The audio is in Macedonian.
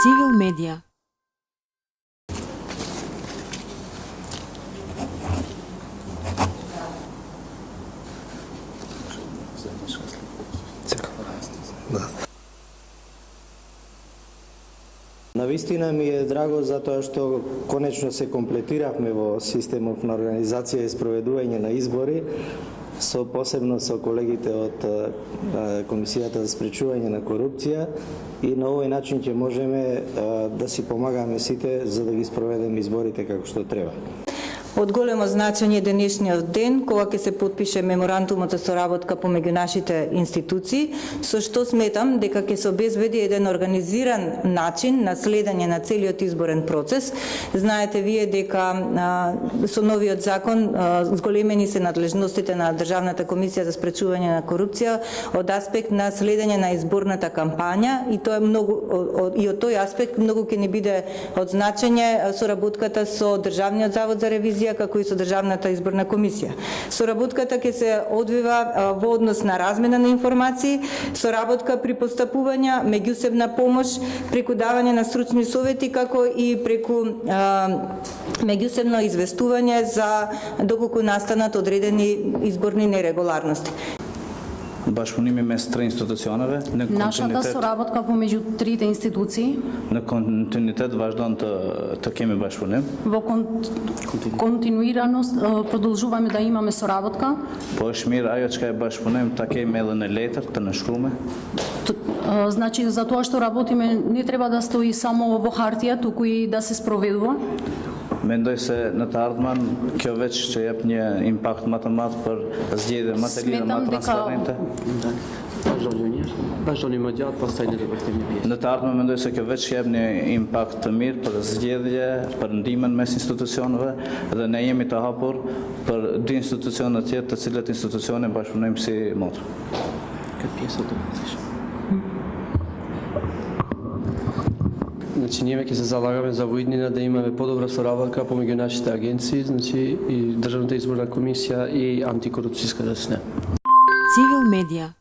Civil Media. Навистина ми е драго затоа што конечно се комплетиравме во системов на организација и спроведување на избори, посебно со колегите од Комисијата за спречување на корупција, и на овој начин ќе можеме да си помагаме сите за да ги спроведеме изборите како што треба. Од големо значење денешниот ден, кога ќе се подпише меморандумот за соработка помеѓу нашите институции, со што сметам дека ќе се обезбеди еден организиран начин на следење на целиот изборен процес. Знаете вие дека со новиот закон зголемени се надлежностите на Државната комисија за спречување на корупција од аспект на следење на изборната кампања, и тоа е многу, и од тој аспект многу ќе ни биде од значење соработката со Државниот завод за ревизија, како и со Државната изборна комисија. Соработката ќе се одвива во однос на размена на информации, соработка при постапувања, меѓусебна помош, преку давање на стручни совети, како и преку меѓусебно известување за доколку настанат одредени изборни нерегуларности. Баш во ними местра институционале, на Нашата соработка помеѓу трите институции на континуитет важната такеме баш во ним. во континуираност продолжуваме да имаме соработка. Поашмир ајочка е баш во ним таке мелен летер та на шкруме. Значи за тоа што работиме не треба да стои само во хартија, туку и да се спроведува. Mendoj se në të ardhmen kjo veç që jep një impakt më të madh për zgjedhje më të lira, më transparente. Vazhdoni më gjatë, pastaj ne do të kemi pjesë. Në të ardhmen mendoj se kjo veç jep një impakt të mirë për zgjedhje, për ndihmën mes institucioneve, dhe ne jemi të hapur për dy institucione tjetër, të cilat institucione bashkëpunojmë si motra. Këtë pjesë do të bësh. Значи, ние ќе се залагаме за во иднина да имаме подобра соработка помеѓу нашите агенции, значи и Државната изборна комисија и антикорупцијската СНЕ. Civil Media.